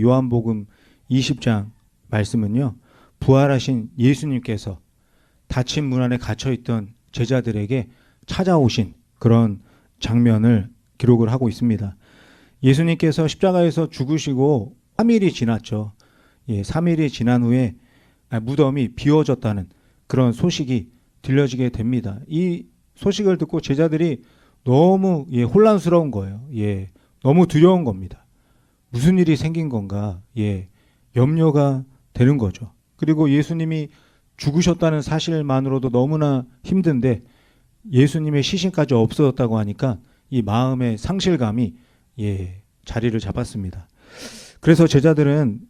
요한복음 20장 말씀은요, 부활하신 예수님께서 닫힌 문 안에 갇혀있던 제자들에게 찾아오신 그런 장면을 기록을 하고 있습니다. 예수님께서 십자가에서 죽으시고 3일이 지났죠. 3일이 지난 후에 무덤이 비워졌다는 그런 소식이 들려지게 됩니다. 이 소식을 듣고 제자들이 너무 혼란스러운 거예요. 너무 두려운 겁니다. 무슨 일이 생긴 건가? 염려가 되는 거죠. 그리고 예수님이 죽으셨다는 사실만으로도 너무나 힘든데 예수님의 시신까지 없어졌다고 하니까 이 마음의 상실감이 자리를 잡았습니다. 그래서 제자들은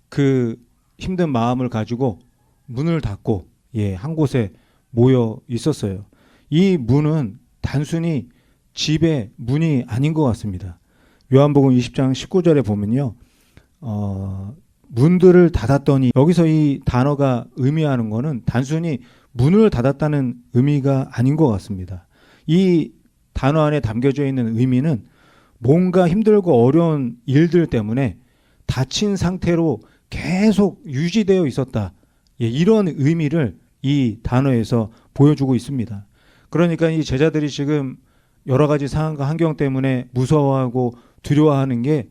그 힘든 마음을 가지고 문을 닫고 한 곳에 모여 있었어요. 이 문은 단순히 집의 문이 아닌 것 같습니다. 요한복음 20장 19절에 보면요, 문들을 닫았더니, 여기서 이 단어가 의미하는 것은 단순히 문을 닫았다는 의미가 아닌 것 같습니다. 이 단어 안에 담겨져 있는 의미는 뭔가 힘들고 어려운 일들 때문에 닫힌 상태로 계속 유지되어 있었다, 이런 의미를 이 단어에서 보여주고 있습니다. 그러니까 이 제자들이 지금 여러 가지 상황과 환경 때문에 무서워하고 두려워하는 게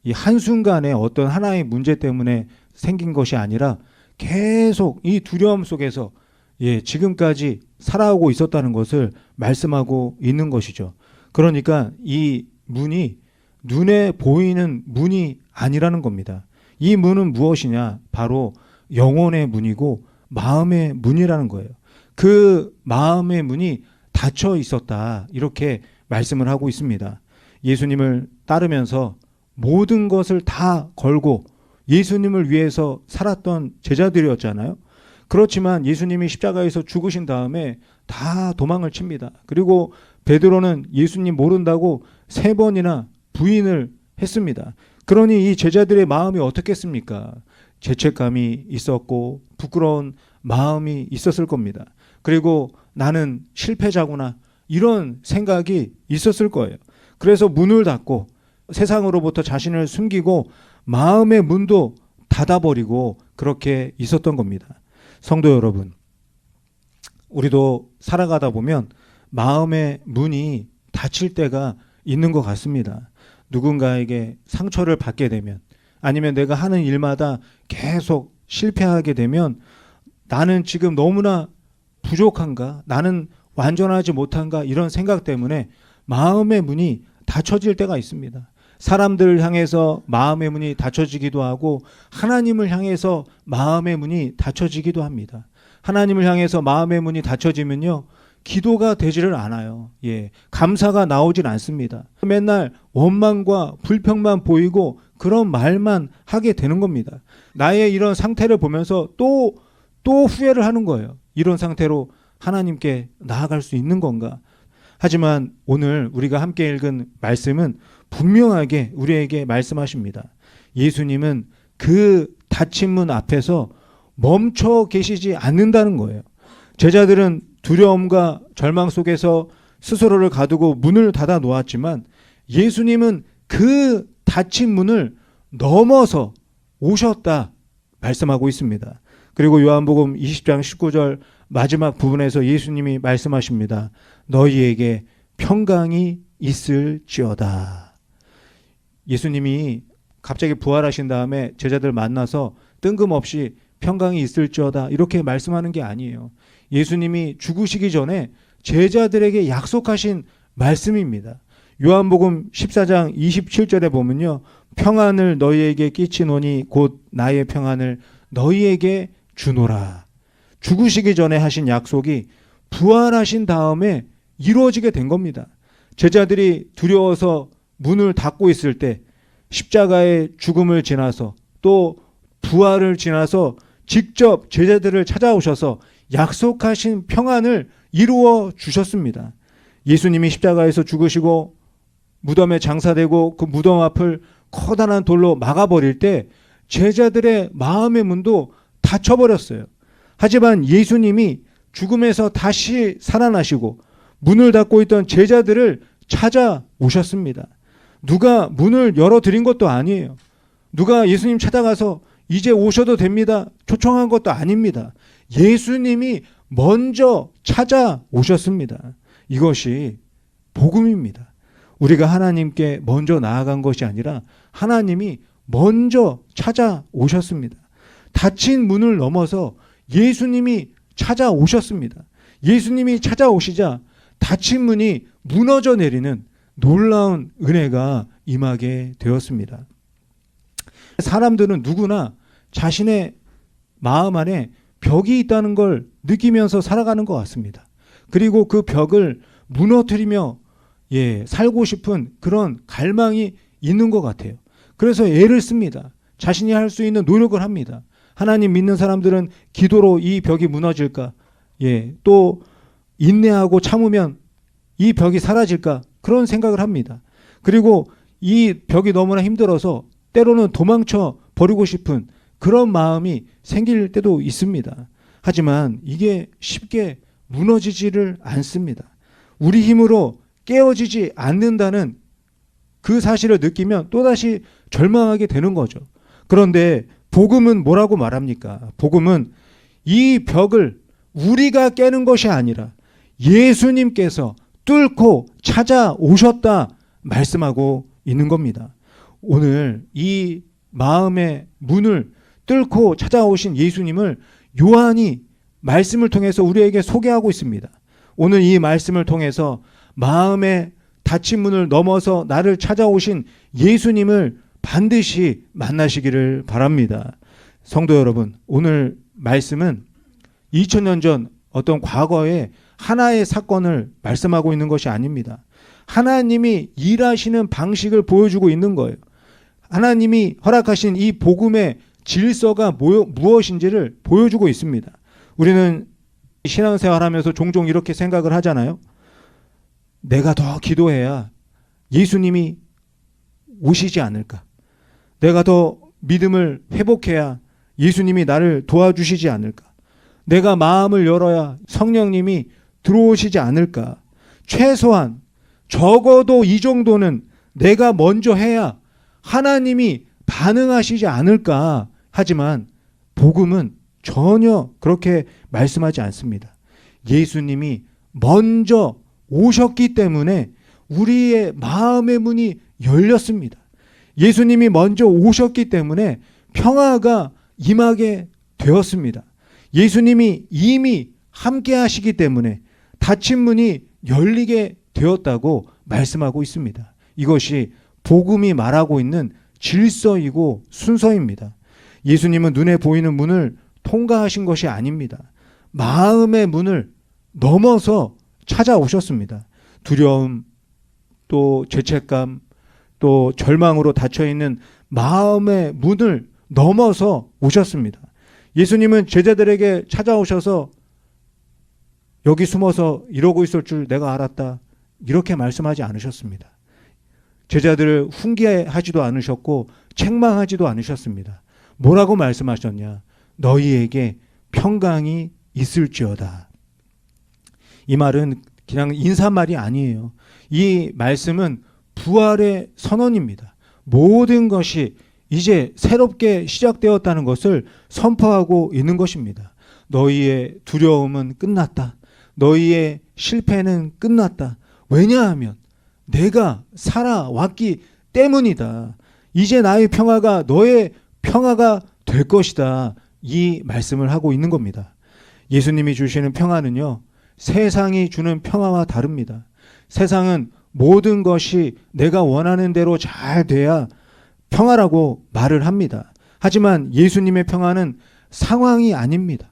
이 한순간에 어떤 하나의 문제 때문에 생긴 것이 아니라 계속 이 두려움 속에서 지금까지 살아오고 있었다는 것을 말씀하고 있는 것이죠. 그러니까 이 문이 눈에 보이는 문이 아니라는 겁니다. 이 문은 무엇이냐? 바로 영혼의 문이고 마음의 문이라는 거예요. 그 마음의 문이 닫혀 있었다, 이렇게 말씀을 하고 있습니다. 예수님을 따르면서 모든 것을 다 걸고 예수님을 위해서 살았던 제자들이었잖아요. 그렇지만 예수님이 십자가에서 죽으신 다음에 다 도망을 칩니다. 그리고 베드로는 예수님 모른다고 3번이나 부인을 했습니다. 그러니 이 제자들의 마음이 어떻겠습니까? 죄책감이 있었고 부끄러운 마음이 있었을 겁니다. 그리고 나는 실패자구나, 이런 생각이 있었을 거예요. 그래서 문을 닫고 세상으로부터 자신을 숨기고 마음의 문도 닫아버리고 그렇게 있었던 겁니다. 성도 여러분, 우리도 살아가다 보면 마음의 문이 닫힐 때가 있는 것 같습니다. 누군가에게 상처를 받게 되면, 아니면 내가 하는 일마다 계속 실패하게 되면 나는 지금 너무나 부족한가? 나는 완전하지 못한가? 이런 생각 때문에 마음의 문이 닫혀질 때가 있습니다. 사람들을 향해서 마음의 문이 닫혀지기도 하고 하나님을 향해서 마음의 문이 닫혀지기도 합니다. 하나님을 향해서 마음의 문이 닫혀지면요, 기도가 되지를 않아요. 감사가 나오질 않습니다. 맨날 원망과 불평만 보이고 그런 말만 하게 되는 겁니다. 나의 이런 상태를 보면서 또 후회를 하는 거예요. 이런 상태로 하나님께 나아갈 수 있는 건가? 하지만 오늘 우리가 함께 읽은 말씀은 분명하게 우리에게 말씀하십니다. 예수님은 그 닫힌 문 앞에서 멈춰 계시지 않는다는 거예요. 제자들은 두려움과 절망 속에서 스스로를 가두고 문을 닫아 놓았지만 예수님은 그 닫힌 문을 넘어서 오셨다 말씀하고 있습니다. 그리고 요한복음 20장 19절 마지막 부분에서 예수님이 말씀하십니다. 너희에게 평강이 있을지어다. 예수님이 갑자기 부활하신 다음에 제자들 만나서 뜬금없이 평강이 있을지어다 이렇게 말씀하는 게 아니에요. 예수님이 죽으시기 전에 제자들에게 약속하신 말씀입니다. 요한복음 14장 27절에 보면요, 평안을 너희에게 끼치노니 곧 나의 평안을 너희에게 주노라. 죽으시기 전에 하신 약속이 부활하신 다음에 이루어지게 된 겁니다. 제자들이 두려워서 문을 닫고 있을 때 십자가의 죽음을 지나서 또 부활을 지나서 직접 제자들을 찾아오셔서 약속하신 평안을 이루어 주셨습니다. 예수님이 십자가에서 죽으시고 무덤에 장사되고 그 무덤 앞을 커다란 돌로 막아버릴 때 제자들의 마음의 문도 닫혀버렸어요. 하지만 예수님이 죽음에서 다시 살아나시고 문을 닫고 있던 제자들을 찾아오셨습니다. 누가 문을 열어드린 것도 아니에요. 누가 예수님 찾아가서 이제 오셔도 됩니다 초청한 것도 아닙니다. 예수님이 먼저 찾아오셨습니다. 이것이 복음입니다. 우리가 하나님께 먼저 나아간 것이 아니라 하나님이 먼저 찾아오셨습니다. 닫힌 문을 넘어서 예수님이 찾아오셨습니다. 예수님이 찾아오시자 닫힌 문이 무너져 내리는 놀라운 은혜가 임하게 되었습니다. 사람들은 누구나 자신의 마음 안에 벽이 있다는 걸 느끼면서 살아가는 것 같습니다. 그리고 그 벽을 무너뜨리며 살고 싶은 그런 갈망이 있는 것 같아요. 그래서 애를 씁니다. 자신이 할 수 있는 노력을 합니다. 하나님 믿는 사람들은 기도로 이 벽이 무너질까? 또 인내하고 참으면 이 벽이 사라질까? 그런 생각을 합니다. 그리고 이 벽이 너무나 힘들어서 때로는 도망쳐 버리고 싶은 그런 마음이 생길 때도 있습니다. 하지만 이게 쉽게 무너지지를 않습니다. 우리 힘으로 깨어지지 않는다는 그 사실을 느끼면 또다시 절망하게 되는 거죠. 그런데 복음은 뭐라고 말합니까? 복음은 이 벽을 우리가 깨는 것이 아니라 예수님께서 뚫고 찾아오셨다 말씀하고 있는 겁니다. 오늘 이 마음의 문을 뚫고 찾아오신 예수님을 요한이 말씀을 통해서 우리에게 소개하고 있습니다. 오늘 이 말씀을 통해서 마음의 닫힌 문을 넘어서 나를 찾아오신 예수님을 반드시 만나시기를 바랍니다. 성도 여러분, 오늘 말씀은 2000년 전 어떤 과거의 하나의 사건을 말씀하고 있는 것이 아닙니다. 하나님이 일하시는 방식을 보여주고 있는 거예요. 하나님이 허락하신 이 복음의 질서가 무엇인지를 보여주고 있습니다. 우리는 신앙생활하면서 종종 이렇게 생각을 하잖아요. 내가 더 기도해야 예수님이 오시지 않을까? 내가 더 믿음을 회복해야 예수님이 나를 도와주시지 않을까? 내가 마음을 열어야 성령님이 들어오시지 않을까? 최소한 적어도 이 정도는 내가 먼저 해야 하나님이 반응하시지 않을까? 하지만 복음은 전혀 그렇게 말씀하지 않습니다. 예수님이 먼저 오셨기 때문에 우리의 마음의 문이 열렸습니다. 예수님이 먼저 오셨기 때문에 평화가 임하게 되었습니다. 예수님이 이미 함께 하시기 때문에 닫힌 문이 열리게 되었다고 말씀하고 있습니다. 이것이 복음이 말하고 있는 질서이고 순서입니다. 예수님은 눈에 보이는 문을 통과하신 것이 아닙니다. 마음의 문을 넘어서 찾아오셨습니다. 두려움, 또 죄책감, 또 절망으로 닫혀있는 마음의 문을 넘어서 오셨습니다. 예수님은 제자들에게 찾아오셔서 여기 숨어서 이러고 있을 줄 내가 알았다, 이렇게 말씀하지 않으셨습니다. 제자들을 훈계하지도 않으셨고 책망하지도 않으셨습니다. 뭐라고 말씀하셨냐? 너희에게 평강이 있을지어다. 이 말은 그냥 인사말이 아니에요. 이 말씀은 부활의 선언입니다. 모든 것이 이제 새롭게 시작되었다는 것을 선포하고 있는 것입니다. 너희의 두려움은 끝났다. 너희의 실패는 끝났다. 왜냐하면 내가 살아왔기 때문이다. 이제 나의 평화가 너의 평화가 될 것이다. 이 말씀을 하고 있는 겁니다. 예수님이 주시는 평화는요, 세상이 주는 평화와 다릅니다. 세상은 모든 것이 내가 원하는 대로 잘 돼야 평화라고 말을 합니다. 하지만 예수님의 평화는 상황이 아닙니다.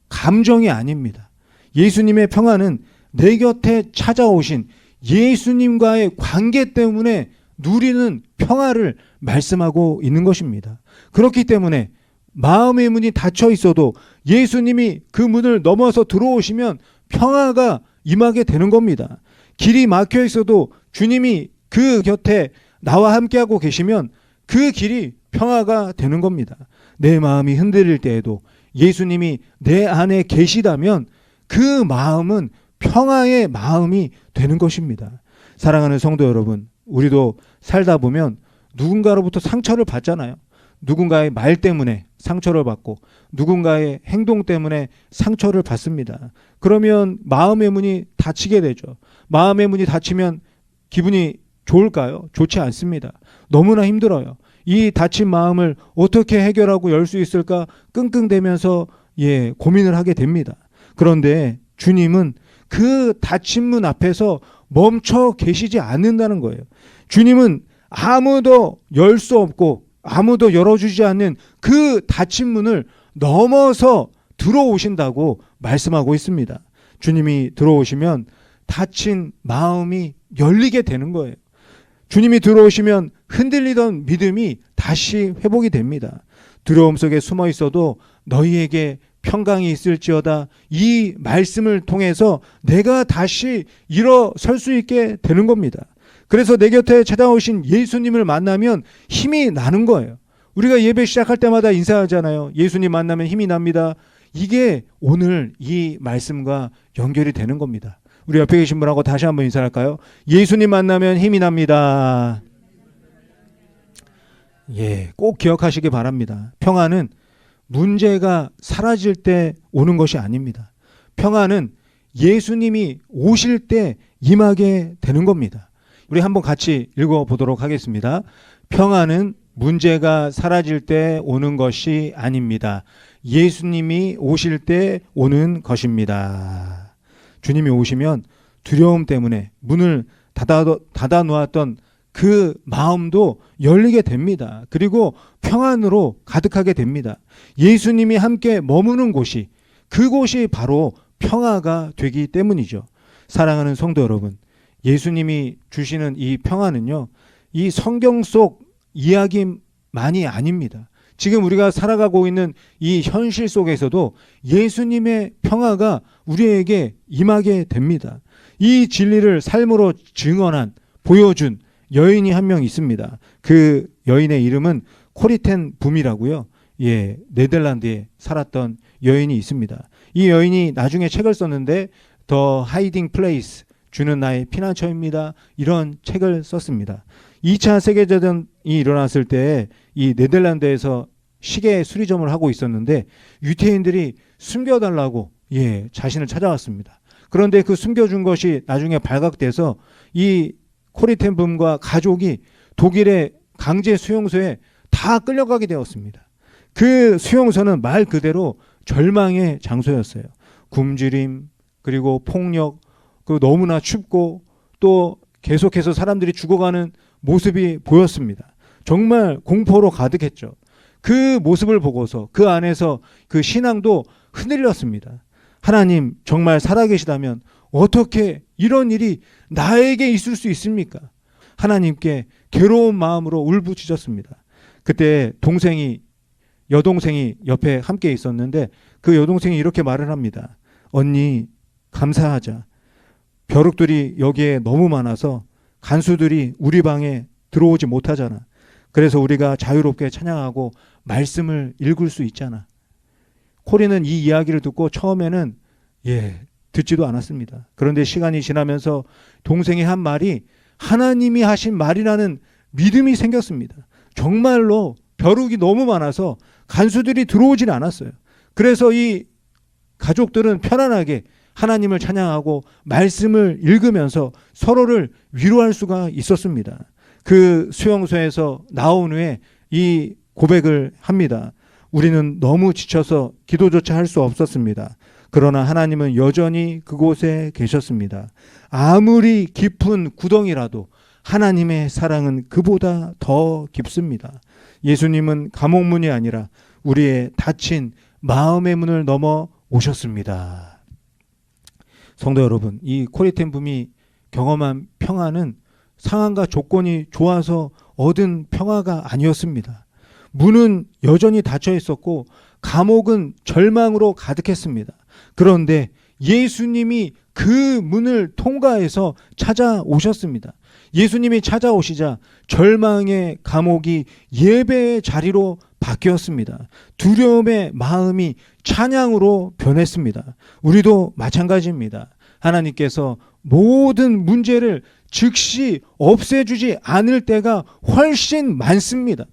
감정이 아닙니다. 예수님의 평화는 내 곁에 찾아오신 예수님과의 관계 때문에 누리는 평화를 말씀하고 있는 것입니다. 그렇기 때문에 마음의 문이 닫혀 있어도 예수님이 그 문을 넘어서 들어오시면 평화가 임하게 되는 겁니다. 길이 막혀 있어도 주님이 그 곁에 나와 함께하고 계시면 그 길이 평화가 되는 겁니다. 내 마음이 흔들릴 때에도 예수님이 내 안에 계시다면 그 마음은 평화의 마음이 되는 것입니다. 사랑하는 성도 여러분, 우리도 살다 보면 누군가로부터 상처를 받잖아요. 누군가의 말 때문에 상처를 받고 누군가의 행동 때문에 상처를 받습니다. 그러면 마음의 문이 닫히게 되죠. 마음의 문이 닫히면 기분이 좋을까요? 좋지 않습니다. 너무나 힘들어요. 이 닫힌 마음을 어떻게 해결하고 열 수 있을까 끙끙대면서 고민을 하게 됩니다. 그런데 주님은 그 닫힌 문 앞에서 멈춰 계시지 않는다는 거예요. 주님은 아무도 열 수 없고 아무도 열어주지 않는 그 닫힌 문을 넘어서 들어오신다고 말씀하고 있습니다. 주님이 들어오시면 닫힌 마음이 열리게 되는 거예요. 주님이 들어오시면 흔들리던 믿음이 다시 회복이 됩니다. 두려움 속에 숨어 있어도 너희에게 평강이 있을지어다, 이 말씀을 통해서 내가 다시 일어설 수 있게 되는 겁니다. 그래서 내 곁에 찾아오신 예수님을 만나면 힘이 나는 거예요. 우리가 예배 시작할 때마다 인사하잖아요. 예수님 만나면 힘이 납니다. 이게 오늘 이 말씀과 연결이 되는 겁니다. 우리 옆에 계신 분하고 다시 한번 인사할까요? 예수님 만나면 힘이 납니다. 꼭 기억하시기 바랍니다. 평안은 문제가 사라질 때 오는 것이 아닙니다. 평안은 예수님이 오실 때 임하게 되는 겁니다. 우리 한번 같이 읽어보도록 하겠습니다. 평안은 문제가 사라질 때 오는 것이 아닙니다. 예수님이 오실 때 오는 것입니다. 주님이 오시면 두려움 때문에 문을 닫아 놓았던 그 마음도 열리게 됩니다. 그리고 평안으로 가득하게 됩니다. 예수님이 함께 머무는 곳이, 그곳이 바로 평화가 되기 때문이죠. 사랑하는 성도 여러분, 예수님이 주시는 이 평안은요, 이 성경 속 이야기만이 아닙니다. 지금 우리가 살아가고 있는 이 현실 속에서도 예수님의 평화가 우리에게 임하게 됩니다. 이 진리를 삶으로 증언한, 보여준 여인이 한 명 있습니다. 그 여인의 이름은 코리텐 붐이라고요. 네덜란드에 살았던 여인이 있습니다. 이 여인이 나중에 책을 썼는데 The Hiding Place, 주는 나의 피난처입니다. 이런 책을 썼습니다. 2차 세계대전이 일어났을 때 이 네덜란드에서 시계 수리점을 하고 있었는데 유태인들이 숨겨달라고 자신을 찾아왔습니다. 그런데 그 숨겨준 것이 나중에 발각돼서 이 코리텐붐과 가족이 독일의 강제 수용소에 다 끌려가게 되었습니다. 그 수용소는 말 그대로 절망의 장소였어요. 굶주림, 그리고 폭력, 그리고 너무나 춥고 또 계속해서 사람들이 죽어가는 모습이 보였습니다. 정말 공포로 가득했죠. 그 모습을 보고서 그 안에서 그 신앙도 흔들렸습니다. 하나님 정말 살아계시다면 어떻게 이런 일이 나에게 있을 수 있습니까? 하나님께 괴로운 마음으로 울부짖었습니다. 그때 여동생이 옆에 함께 있었는데 그 여동생이 이렇게 말을 합니다. 언니, 감사하자. 벼룩들이 여기에 너무 많아서 간수들이 우리 방에 들어오지 못하잖아. 그래서 우리가 자유롭게 찬양하고 말씀을 읽을 수 있잖아. 코리는 이 이야기를 듣고 처음에는 듣지도 않았습니다. 그런데 시간이 지나면서 동생이 한 말이 하나님이 하신 말이라는 믿음이 생겼습니다. 정말로 벼룩이 너무 많아서 간수들이 들어오질 않았어요. 그래서 이 가족들은 편안하게 하나님을 찬양하고 말씀을 읽으면서 서로를 위로할 수가 있었습니다. 그 수용소에서 나온 후에 이 고백을 합니다. 우리는 너무 지쳐서 기도조차 할 수 없었습니다. 그러나 하나님은 여전히 그곳에 계셨습니다. 아무리 깊은 구덩이라도 하나님의 사랑은 그보다 더 깊습니다. 예수님은 감옥문이 아니라 우리의 닫힌 마음의 문을 넘어 오셨습니다. 성도 여러분, 이 코리텐붐이 경험한 평화는 상황과 조건이 좋아서 얻은 평화가 아니었습니다. 문은 여전히 닫혀 있었고 감옥은 절망으로 가득했습니다. 그런데 예수님이 그 문을 통과해서 찾아오셨습니다. 예수님이 찾아오시자 절망의 감옥이 예배의 자리로 바뀌었습니다. 두려움의 마음이 찬양으로 변했습니다. 우리도 마찬가지입니다. 하나님께서 모든 문제를 즉시 없애주지 않을 때가 훨씬 많습니다.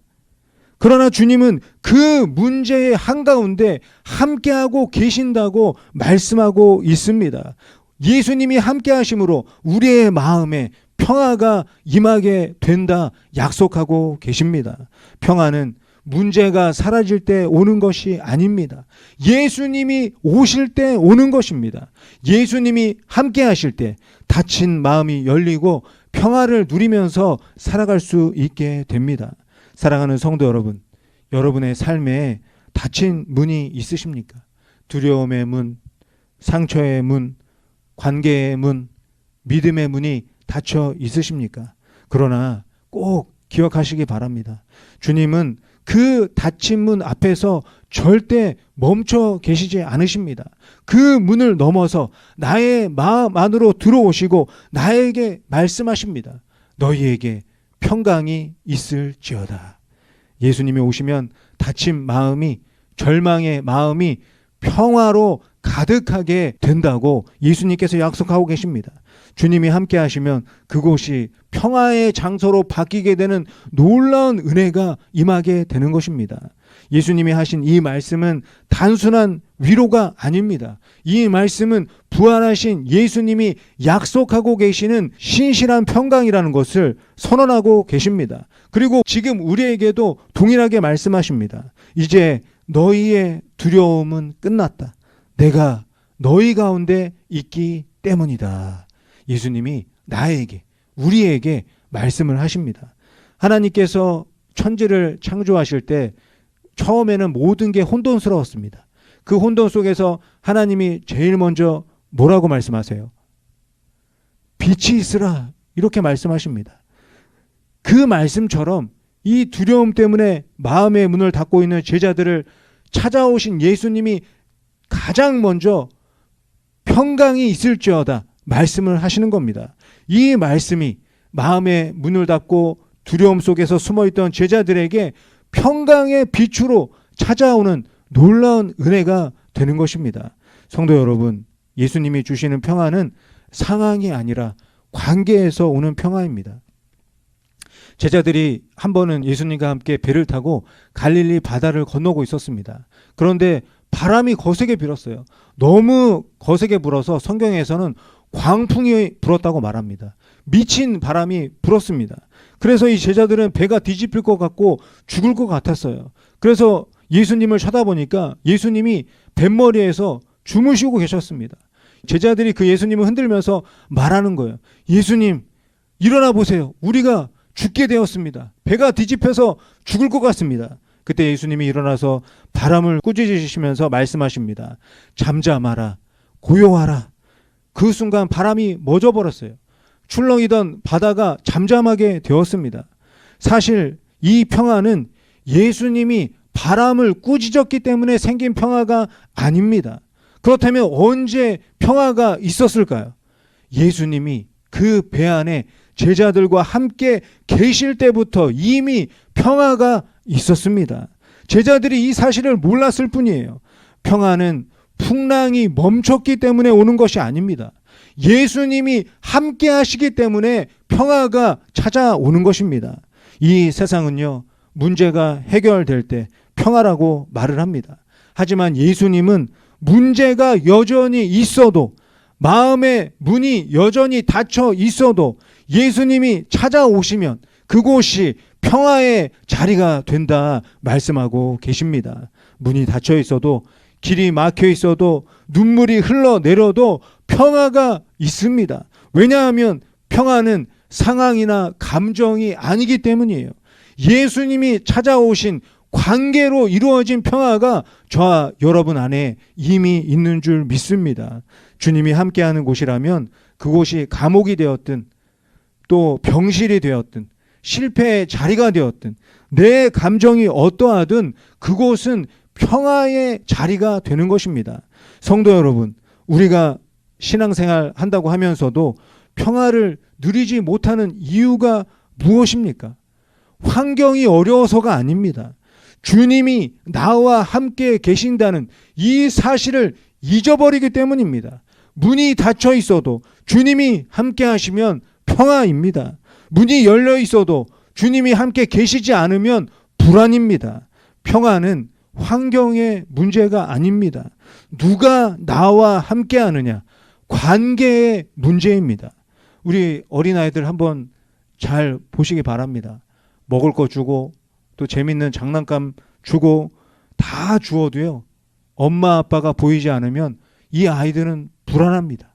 그러나 주님은 그 문제의 한가운데 함께하고 계신다고 말씀하고 있습니다. 예수님이 함께 하심으로 우리의 마음에 평화가 임하게 된다 약속하고 계십니다. 평화는 문제가 사라질 때 오는 것이 아닙니다. 예수님이 오실 때 오는 것입니다. 예수님이 함께 하실 때 닫힌 마음이 열리고 평화를 누리면서 살아갈 수 있게 됩니다. 사랑하는 성도 여러분, 여러분의 삶에 닫힌 문이 있으십니까? 두려움의 문, 상처의 문, 관계의 문, 믿음의 문이 닫혀 있으십니까? 그러나 꼭 기억하시기 바랍니다. 주님은 그 닫힌 문 앞에서 절대 멈춰 계시지 않으십니다. 그 문을 넘어서 나의 마음 안으로 들어오시고 나에게 말씀하십니다. 너희에게 평강이 있을지어다. 예수님이 오시면 닫힌 마음이, 절망의 마음이 평화로 가득하게 된다고 예수님께서 약속하고 계십니다. 주님이 함께 하시면 그곳이 평화의 장소로 바뀌게 되는 놀라운 은혜가 임하게 되는 것입니다. 예수님이 하신 이 말씀은 단순한 위로가 아닙니다. 이 말씀은 부활하신 예수님이 약속하고 계시는 신실한 평강이라는 것을 선언하고 계십니다. 그리고 지금 우리에게도 동일하게 말씀하십니다. 이제 너희의 두려움은 끝났다. 내가 너희 가운데 있기 때문이다. 예수님이 나에게, 우리에게 말씀을 하십니다. 하나님께서 천지를 창조하실 때 처음에는 모든 게 혼돈스러웠습니다. 그 혼돈 속에서 하나님이 제일 먼저 뭐라고 말씀하세요? 빛이 있으라, 이렇게 말씀하십니다. 그 말씀처럼 이 두려움 때문에 마음의 문을 닫고 있는 제자들을 찾아오신 예수님이 가장 먼저 평강이 있을지어다 말씀을 하시는 겁니다. 이 말씀이 마음의 문을 닫고 두려움 속에서 숨어있던 제자들에게 평강의 빛으로 찾아오는 놀라운 은혜가 되는 것입니다. 성도 여러분, 예수님이 주시는 평화는 상황이 아니라 관계에서 오는 평화입니다. 제자들이 한 번은 예수님과 함께 배를 타고 갈릴리 바다를 건너고 있었습니다. 그런데 바람이 거세게 불었어요. 너무 거세게 불어서 성경에서는 광풍이 불었다고 말합니다. 미친 바람이 불었습니다. 그래서 이 제자들은 배가 뒤집힐 것 같고 죽을 것 같았어요. 그래서 예수님을 쳐다보니까 예수님이 뱃머리에서 주무시고 계셨습니다. 제자들이 그 예수님을 흔들면서 말하는 거예요. 예수님, 일어나 보세요. 우리가 죽게 되었습니다. 배가 뒤집혀서 죽을 것 같습니다. 그때 예수님이 일어나서 바람을 꾸짖으시면서 말씀하십니다. 잠잠하라, 고요하라. 그 순간 바람이 멎어버렸어요. 출렁이던 바다가 잠잠하게 되었습니다. 사실 이 평화는 예수님이 바람을 꾸짖었기 때문에 생긴 평화가 아닙니다. 그렇다면 언제 평화가 있었을까요? 예수님이 그 배 안에 제자들과 함께 계실 때부터 이미 평화가 있었습니다. 제자들이 이 사실을 몰랐을 뿐이에요. 평화는 풍랑이 멈췄기 때문에 오는 것이 아닙니다. 예수님이 함께 하시기 때문에 평화가 찾아오는 것입니다. 이 세상은요, 문제가 해결될 때 평화라고 말을 합니다. 하지만 예수님은 문제가 여전히 있어도, 마음의 문이 여전히 닫혀 있어도 예수님이 찾아오시면 그곳이 평화의 자리가 된다 말씀하고 계십니다. 문이 닫혀 있어도, 길이 막혀 있어도, 눈물이 흘러내려도 평화가 있습니다. 왜냐하면 평화는 상황이나 감정이 아니기 때문이에요. 예수님이 찾아오신 관계로 이루어진 평화가 저와 여러분 안에 이미 있는 줄 믿습니다. 주님이 함께하는 곳이라면 그곳이 감옥이 되었든 또 병실이 되었든 실패의 자리가 되었든 내 감정이 어떠하든 그곳은 평화의 자리가 되는 것입니다. 성도 여러분, 우리가 신앙생활 한다고 하면서도 평화를 누리지 못하는 이유가 무엇입니까? 환경이 어려워서가 아닙니다. 주님이 나와 함께 계신다는 이 사실을 잊어버리기 때문입니다. 문이 닫혀 있어도 주님이 함께 하시면 평화입니다. 문이 열려 있어도 주님이 함께 계시지 않으면 불안입니다. 평안은 환경의 문제가 아닙니다. 누가 나와 함께 하느냐, 관계의 문제입니다. 우리 어린아이들 한번 잘 보시기 바랍니다. 먹을 거 주고 또 재밌는 장난감 주고 다 주어도요, 엄마 아빠가 보이지 않으면 이 아이들은 불안합니다.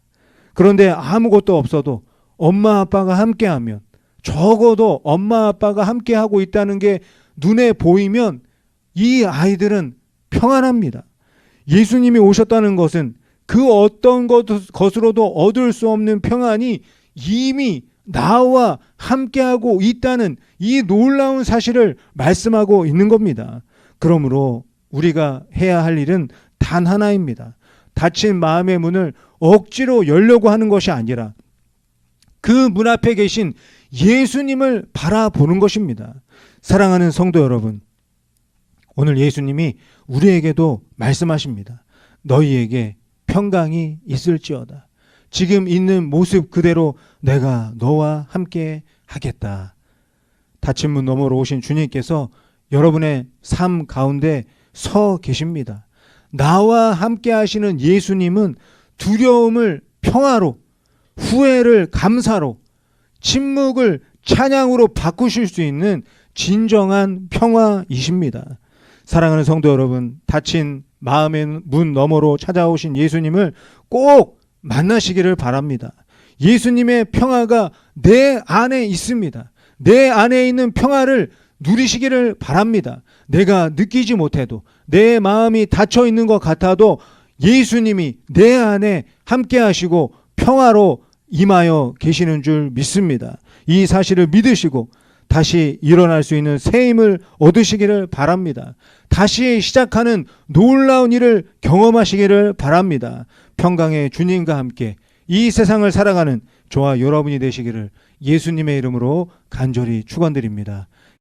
그런데 아무것도 없어도 엄마 아빠가 함께하면, 적어도 엄마 아빠가 함께하고 있다는 게 눈에 보이면 이 아이들은 평안합니다. 예수님이 오셨다는 것은 그 어떤 것으로도 얻을 수 없는 평안이 이미 나와 함께하고 있다는 이 놀라운 사실을 말씀하고 있는 겁니다. 그러므로 우리가 해야 할 일은 단 하나입니다. 닫힌 마음의 문을 억지로 열려고 하는 것이 아니라 그 문 앞에 계신 예수님을 바라보는 것입니다. 사랑하는 성도 여러분, 오늘 예수님이 우리에게도 말씀하십니다. 너희에게 평강이 있을지어다. 지금 있는 모습 그대로 내가 너와 함께 하겠다. 닫힌 문 너머로 오신 주님께서 여러분의 삶 가운데 서 계십니다. 나와 함께 하시는 예수님은 두려움을 평화로, 후회를 감사로, 침묵을 찬양으로 바꾸실 수 있는 진정한 평화이십니다. 사랑하는 성도 여러분, 닫힌 마음의 문 너머로 찾아오신 예수님을 꼭 만나시기를 바랍니다. 예수님의 평화가 내 안에 있습니다. 내 안에 있는 평화를 누리시기를 바랍니다. 내가 느끼지 못해도, 내 마음이 닫혀 있는 것 같아도 예수님이 내 안에 함께 하시고 평화로 임하여 계시는 줄 믿습니다. 이 사실을 믿으시고 다시 일어날 수 있는 새 힘을 얻으시기를 바랍니다. 다시 시작하는 놀라운 일을 경험하시기를 바랍니다. 평강의 주님과 함께 이 세상을 살아가는 저와 여러분이 되시기를 예수님의 이름으로 간절히 축원드립니다.